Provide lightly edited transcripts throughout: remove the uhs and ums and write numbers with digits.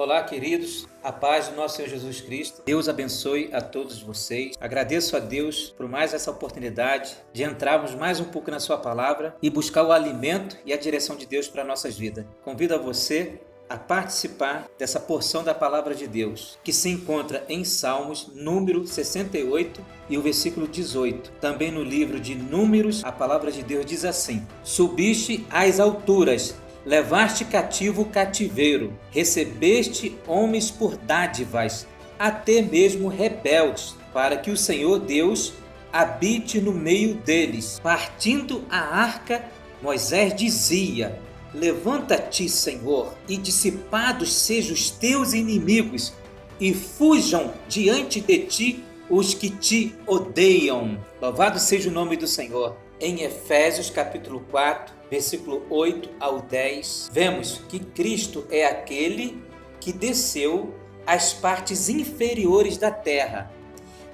Olá, queridos, a paz do nosso Senhor Jesus Cristo. Deus abençoe a todos vocês. Agradeço a Deus por mais essa oportunidade de entrarmos mais um pouco na sua palavra e buscar o alimento e a direção de Deus para nossas vidas. Convido a você a participar dessa porção da palavra de Deus, que se encontra em Salmos, número 68 e o versículo 18. Também no livro de Números, a palavra de Deus diz assim: Subiste às alturas, levaste cativo o cativeiro, recebeste homens por dádivas, até mesmo rebeldes, para que o Senhor Deus habite no meio deles. Partindo a arca, Moisés dizia: Levanta-te, Senhor, e dissipados sejam os teus inimigos, e fujam diante de ti os que te odeiam. Louvado seja o nome do Senhor. Em Efésios capítulo 4, versículo 8 ao 10, vemos que Cristo é aquele que desceu às partes inferiores da terra,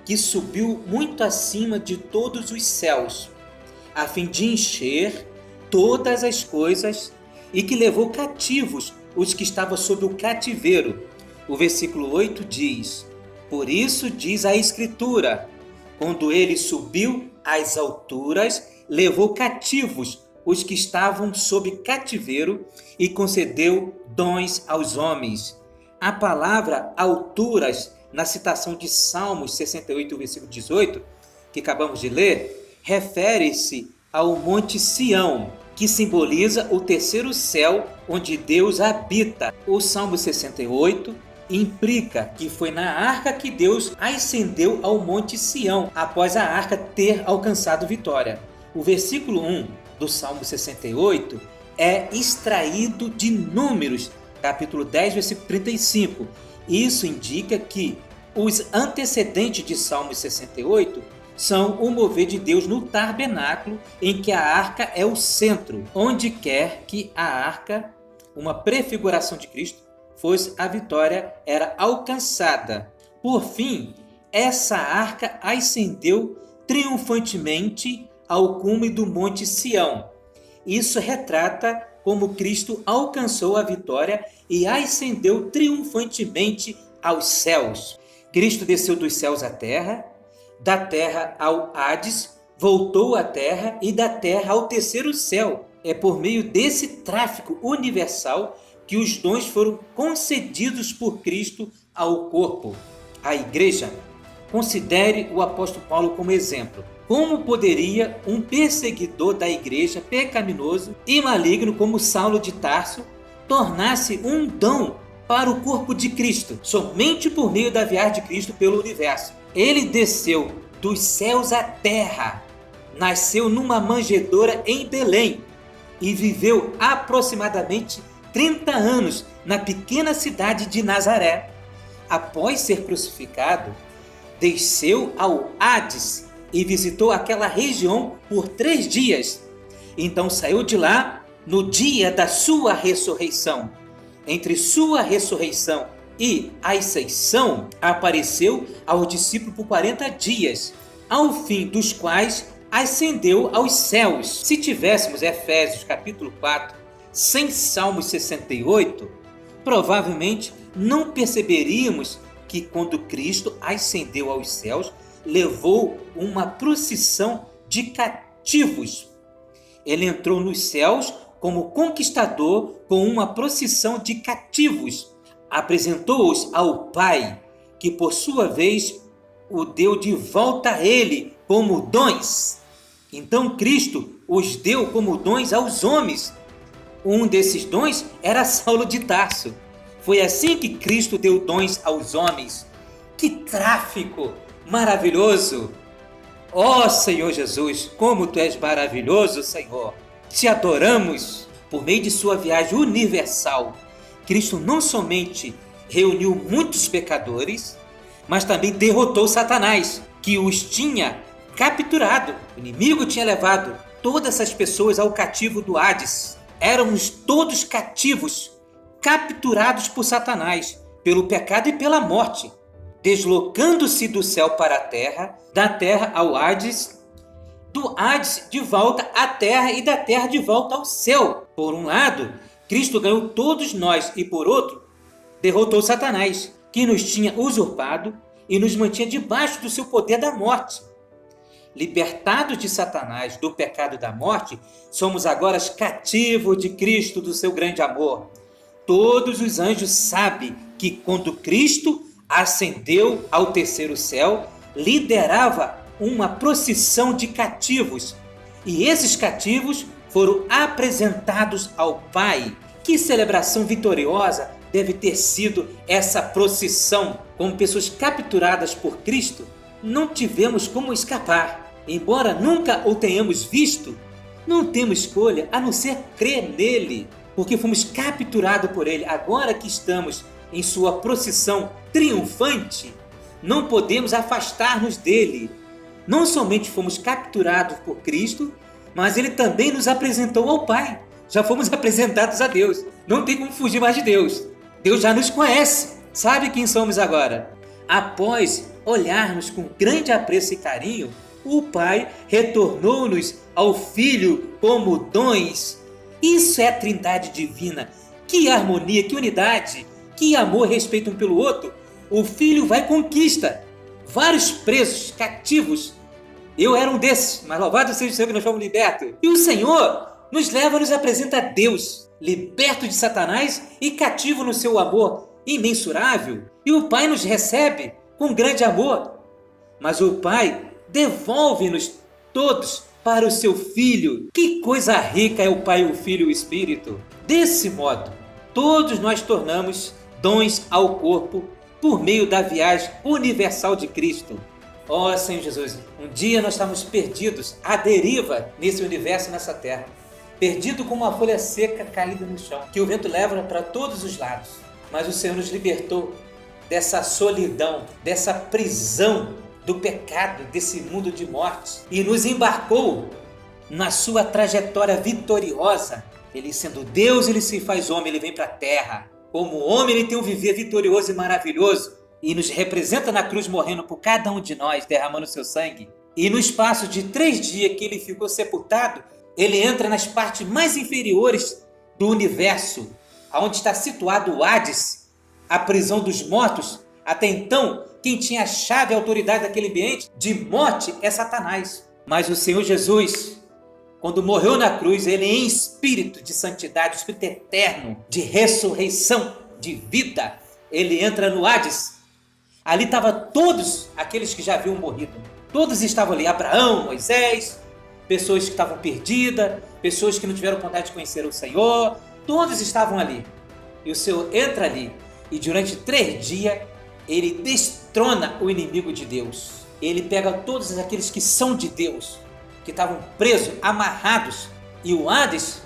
que subiu muito acima de todos os céus, a fim de encher todas as coisas, e que levou cativos os que estavam sob o cativeiro. O versículo 8 diz: Por isso diz a Escritura, quando ele subiu às alturas, levou cativos os que estavam sob cativeiro e concedeu dons aos homens. A palavra alturas, na citação de Salmos 68, versículo 18, que acabamos de ler, refere-se ao Monte Sião, que simboliza o terceiro céu onde Deus habita. O Salmo 68 implica que foi na arca que Deus ascendeu ao Monte Sião, após a arca ter alcançado vitória. O versículo 1 do Salmo 68 é extraído de Números, capítulo 10, versículo 35. Isso indica que os antecedentes de Salmo 68 são o mover de Deus no tabernáculo, em que a arca é o centro, onde quer que a arca, uma prefiguração de Cristo, fosse, a vitória era alcançada. Por fim, essa arca ascendeu triunfantemente ao cume do Monte Sião. Isso retrata como Cristo alcançou a vitória e ascendeu triunfantemente aos céus. Cristo desceu dos céus à terra, da terra ao Hades, voltou à terra e da terra ao terceiro céu. É por meio desse tráfico universal que os dons foram concedidos por Cristo ao corpo, à igreja. Considere o apóstolo Paulo como exemplo. Como poderia um perseguidor da igreja pecaminoso e maligno como Saulo de Tarso tornar-se um dom para o corpo de Cristo, somente por meio da viagem de Cristo pelo universo? Ele desceu dos céus à terra, nasceu numa manjedoura em Belém e viveu aproximadamente 30 anos na pequena cidade de Nazaré. Após ser crucificado, desceu ao Hades e visitou aquela região por 3 dias. Então saiu de lá no dia da sua ressurreição. Entre sua ressurreição e a ascensão, apareceu aos discípulos por 40 dias, ao fim dos quais ascendeu aos céus. Se tivéssemos Efésios capítulo 4 sem Salmos 68, provavelmente não perceberíamos que quando Cristo ascendeu aos céus, levou uma procissão de cativos. Ele entrou nos céus como conquistador com uma procissão de cativos. Apresentou-os ao Pai, que por sua vez o deu de volta a ele como dons. Então Cristo os deu como dons aos homens. Um desses dons era Saulo de Tarso. Foi assim que Cristo deu dons aos homens. Que tráfico maravilhoso! Ó Senhor Jesus, como Tu és maravilhoso, Senhor! Te adoramos. Por meio de sua viagem universal, Cristo não somente reuniu muitos pecadores, mas também derrotou Satanás, que os tinha capturado. O inimigo tinha levado todas essas pessoas ao cativo do Hades. Éramos todos cativos, capturados por Satanás, pelo pecado e pela morte, deslocando-se do céu para a terra, da terra ao Hades, do Hades de volta à terra e da terra de volta ao céu. Por um lado, Cristo ganhou todos nós e por outro, derrotou Satanás, que nos tinha usurpado e nos mantinha debaixo do seu poder da morte. Libertados de Satanás, do pecado e da morte, somos agora cativos de Cristo, do seu grande amor. Todos os anjos sabem que quando Cristo ascendeu ao terceiro céu, liderava uma procissão de cativos. E esses cativos foram apresentados ao Pai. Que celebração vitoriosa deve ter sido essa procissão, como pessoas capturadas por Cristo. Não tivemos como escapar. Embora nunca o tenhamos visto, não temos escolha a não ser crer nele, porque fomos capturados por ele. Agora que estamos em sua procissão triunfante, não podemos afastar-nos dele. Não somente fomos capturados por Cristo, mas ele também nos apresentou ao Pai. Já fomos apresentados a Deus. Não tem como fugir mais de Deus. Deus já nos conhece, sabe quem somos agora. Após olharmos com grande apreço e carinho, o Pai retornou-nos ao Filho como dons. Isso é a Trindade divina. Que harmonia, que unidade, que amor e respeito um pelo outro. O Filho vai e conquista vários presos, cativos. Eu era um desses, mas louvado seja o Senhor que nós fomos libertos. E o Senhor nos leva, nos apresenta a Deus, liberto de Satanás e cativo no seu amor imensurável. E o Pai nos recebe com grande amor. Mas o Pai devolve-nos todos para o seu Filho. Que coisa rica é o Pai, o Filho e o Espírito. Desse modo, todos nós tornamos dons ao corpo por meio da viagem universal de Cristo. Ó Senhor Jesus, um dia nós estamos perdidos, à deriva nesse universo, nessa terra. Perdido como uma folha seca caída no chão, que o vento leva para todos os lados. Mas o Senhor nos libertou dessa solidão, dessa prisão do pecado, desse mundo de morte, e nos embarcou na sua trajetória vitoriosa. Ele sendo Deus, ele se faz homem, ele vem para a terra. Como homem, ele tem um viver vitorioso e maravilhoso, e nos representa na cruz morrendo por cada um de nós, derramando seu sangue. E no espaço de 3 dias que ele ficou sepultado, ele entra nas partes mais inferiores do universo, onde está situado o Hades, a prisão dos mortos. Até então, quem tinha a chave e a autoridade daquele ambiente de morte é Satanás. Mas o Senhor Jesus, quando morreu na cruz, ele em espírito de santidade, espírito eterno, de ressurreição, de vida, ele entra no Hades. Ali estavam todos aqueles que já haviam morrido. Todos estavam ali, Abraão, Moisés, pessoas que estavam perdidas, pessoas que não tiveram vontade de conhecer o Senhor, todos estavam ali. E o Senhor entra ali e durante 3 dias ele destrona o inimigo de Deus. Ele pega todos aqueles que são de Deus, que estavam presos, amarrados. E o Hades,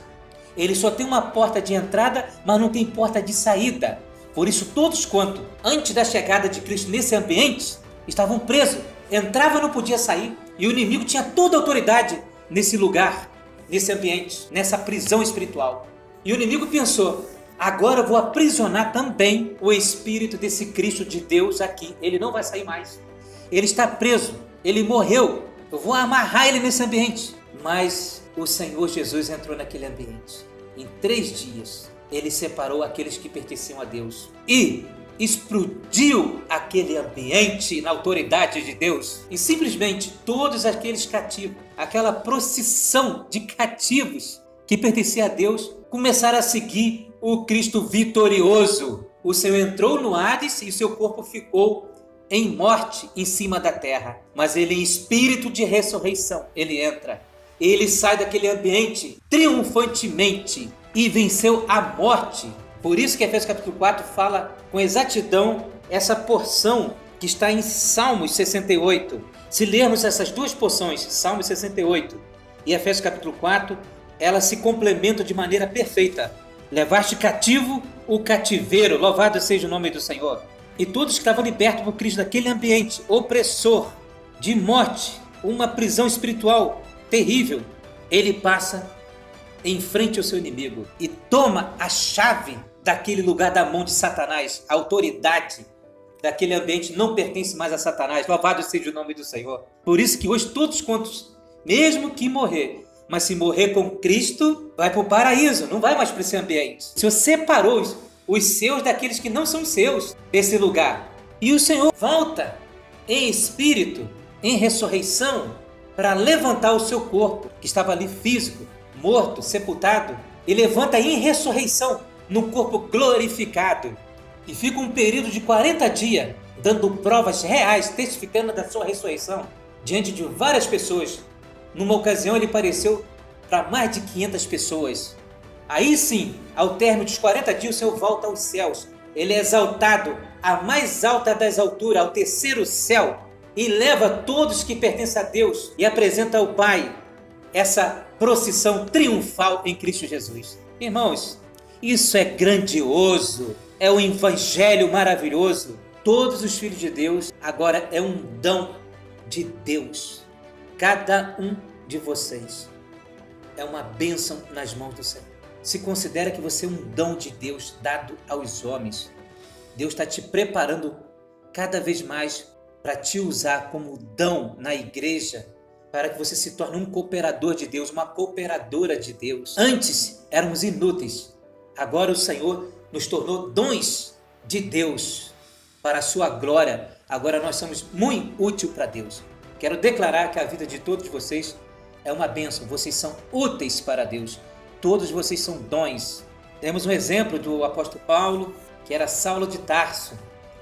ele só tem uma porta de entrada, mas não tem porta de saída. Por isso todos quanto, antes da chegada de Cristo nesse ambiente, estavam presos. Entrava e não podia sair. E o inimigo tinha toda a autoridade nesse lugar, nesse ambiente, nessa prisão espiritual. E o inimigo pensou: agora eu vou aprisionar também o espírito desse Cristo de Deus aqui. Ele não vai sair mais. Ele está preso. Ele morreu. Eu vou amarrar ele nesse ambiente. Mas o Senhor Jesus entrou naquele ambiente. Em 3 dias, ele separou aqueles que pertenciam a Deus. E explodiu aquele ambiente na autoridade de Deus. E simplesmente todos aqueles cativos, aquela procissão de cativos que pertencia a Deus, começaram a seguir o Cristo vitorioso. O Senhor entrou no Hades e seu corpo ficou em morte em cima da terra. Mas ele, em espírito de ressurreição, ele entra. Ele sai daquele ambiente triunfantemente e venceu a morte. Por isso que Efésios capítulo 4 fala com exatidão essa porção que está em Salmos 68. Se lermos essas 2 porções, Salmos 68 e Efésios capítulo 4, elas se complementam de maneira perfeita. Levaste cativo o cativeiro, louvado seja o nome do Senhor. E todos que estavam libertos por Cristo daquele ambiente opressor, de morte, uma prisão espiritual terrível, ele passa em frente ao seu inimigo e toma a chave daquele lugar da mão de Satanás. A autoridade daquele ambiente não pertence mais a Satanás. Louvado seja o nome do Senhor. Por isso que hoje todos quantos, mesmo que morrer, mas se morrer com Cristo, vai para o paraíso, não vai mais para esse ambiente. O Senhor separou os seus daqueles que não são seus desse lugar. E o Senhor volta em espírito, em ressurreição, para levantar o seu corpo, que estava ali físico, morto, sepultado, e levanta em ressurreição, no corpo glorificado. E fica um período de 40 dias, dando provas reais, testificando da sua ressurreição, diante de várias pessoas. Numa ocasião ele apareceu para mais de 500 pessoas. Aí sim, ao término dos 40 dias, o Senhor volta aos céus. Ele é exaltado à mais alta das alturas, ao terceiro céu, e leva todos que pertencem a Deus e apresenta ao Pai essa procissão triunfal em Cristo Jesus. Irmãos, isso é grandioso, é um evangelho maravilhoso. Todos os filhos de Deus agora é um dom de Deus. Cada um de vocês é uma bênção nas mãos do Senhor. Se considera que você é um dom de Deus dado aos homens. Deus está te preparando cada vez mais para te usar como dom na igreja, para que você se torne um cooperador de Deus, uma cooperadora de Deus. Antes éramos inúteis, agora o Senhor nos tornou dons de Deus para a sua glória. Agora nós somos muito úteis para Deus. Quero declarar que a vida de todos vocês é uma bênção. Vocês são úteis para Deus. Todos vocês são dons. Temos um exemplo do apóstolo Paulo, que era Saulo de Tarso,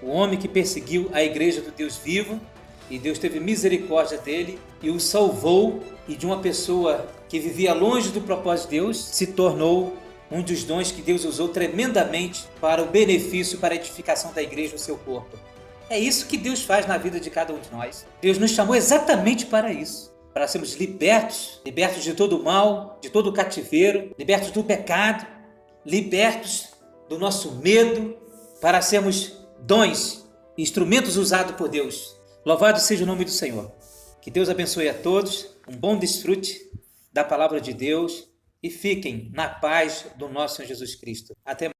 o homem que perseguiu a igreja do Deus vivo, e Deus teve misericórdia dele e o salvou, e de uma pessoa que vivia longe do propósito de Deus, se tornou um dos dons que Deus usou tremendamente para o benefício, para a edificação da igreja, o seu corpo. É isso que Deus faz na vida de cada um de nós. Deus nos chamou exatamente para isso, para sermos libertos de todo o mal, de todo o cativeiro, libertos do pecado, libertos do nosso medo, para sermos dons, instrumentos usados por Deus. Louvado seja o nome do Senhor. Que Deus abençoe a todos, um bom desfrute da palavra de Deus e fiquem na paz do nosso Senhor Jesus Cristo. Até mais.